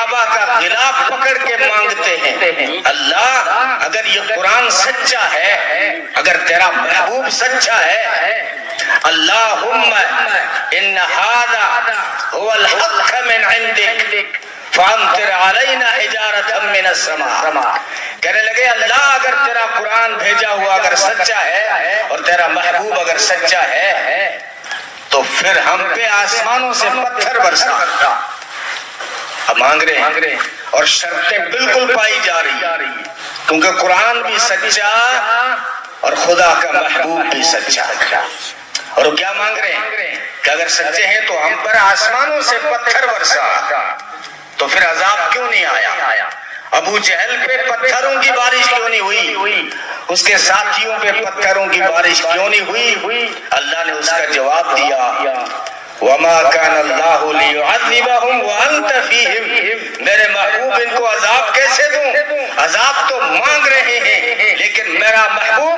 کعبہ کا غلاف پکڑ کے مانگتے ہیں اللہ اگر یہ قرآن سچا ہے، اگر تیرا محبوب سچا ہے، اللہم ان ھذا هو الحق من عندک فامطر علینا حجارۃ من السماء، کہنے لگے اللہ اگر تیرا قرآن بھیجا ہوا اگر سچا ہے اور تیرا محبوب اگر سچا ہے تو پھر ہم پہ آسمانوں سے پتھر برسا۔ اب مانگ رہے ہیں اور شرطیں بالکل پائی جا رہی، کیونکہ قرآن بھی سچا اور خدا کا محبوب بھی سچا۔ اور وہ کیا مانگ رہے ہیں کہ اگر سچے ہیں تو ہم پر آسمانوں سے پتھر برسا، تو پھر عذاب کیوں نہیں آیا؟ ابو جہل پہ پتھروں کی بارش کیوں نہیں ہوئی؟ اس کے ساتھیوں پہ پتھروں کی بارش کیوں نہیں ہوئی؟ اللہ نے اس کا جواب دیا، وَمَا كَانَ اللَّهُ لِيُعَذِّبَهُمْ وَأَنْتَ فِيهِمْ، میرے محبوب ان کو عذاب کیسے دوں؟ عذاب تو مانگ رہے ہیں لیکن میرا محبوب